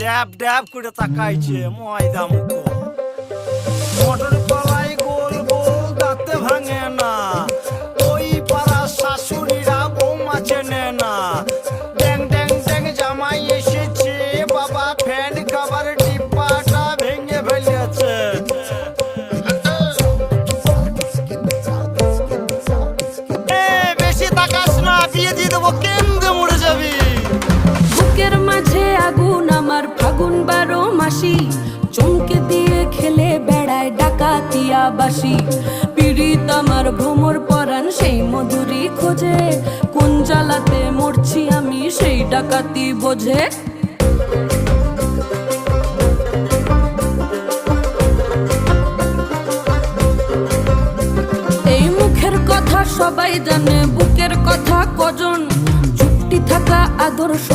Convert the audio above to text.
ড্যাব ড্যাব করে তাকাইছে ময়দা মুখো। মটর কলাই গোল গোল দাঁতে ভাঙে না, ওই পাড়ার শাশুড়িরা বৌমা চেনে না। ড্যাং ড্যাং ড্যাং জামাই এসেছে, বাবা ফ্যান খাবার ডিব্বাটা ভেঙে ফেলেছে। বেশি তাকাস না, বিয়ে দিয়ে দেবো, কেন্দ্রে মরে যাবি। বুকের মাঝে আগুন আমার ফাগুন 12 মাসি, চমকে দিয়ে খেলে বেড়ায় ডাকাতিয়া বাসি। পীড়িত আমার ভ্রমর পরাণ সেই মধুরী খোঁজে, কোন জ্বালাতে মরছি আমি সেই ডাকাতি বোঝে। এই মুখের কথা সবাই জানে, বুকের কথা কজন, চুপটি থাকা আদর্শ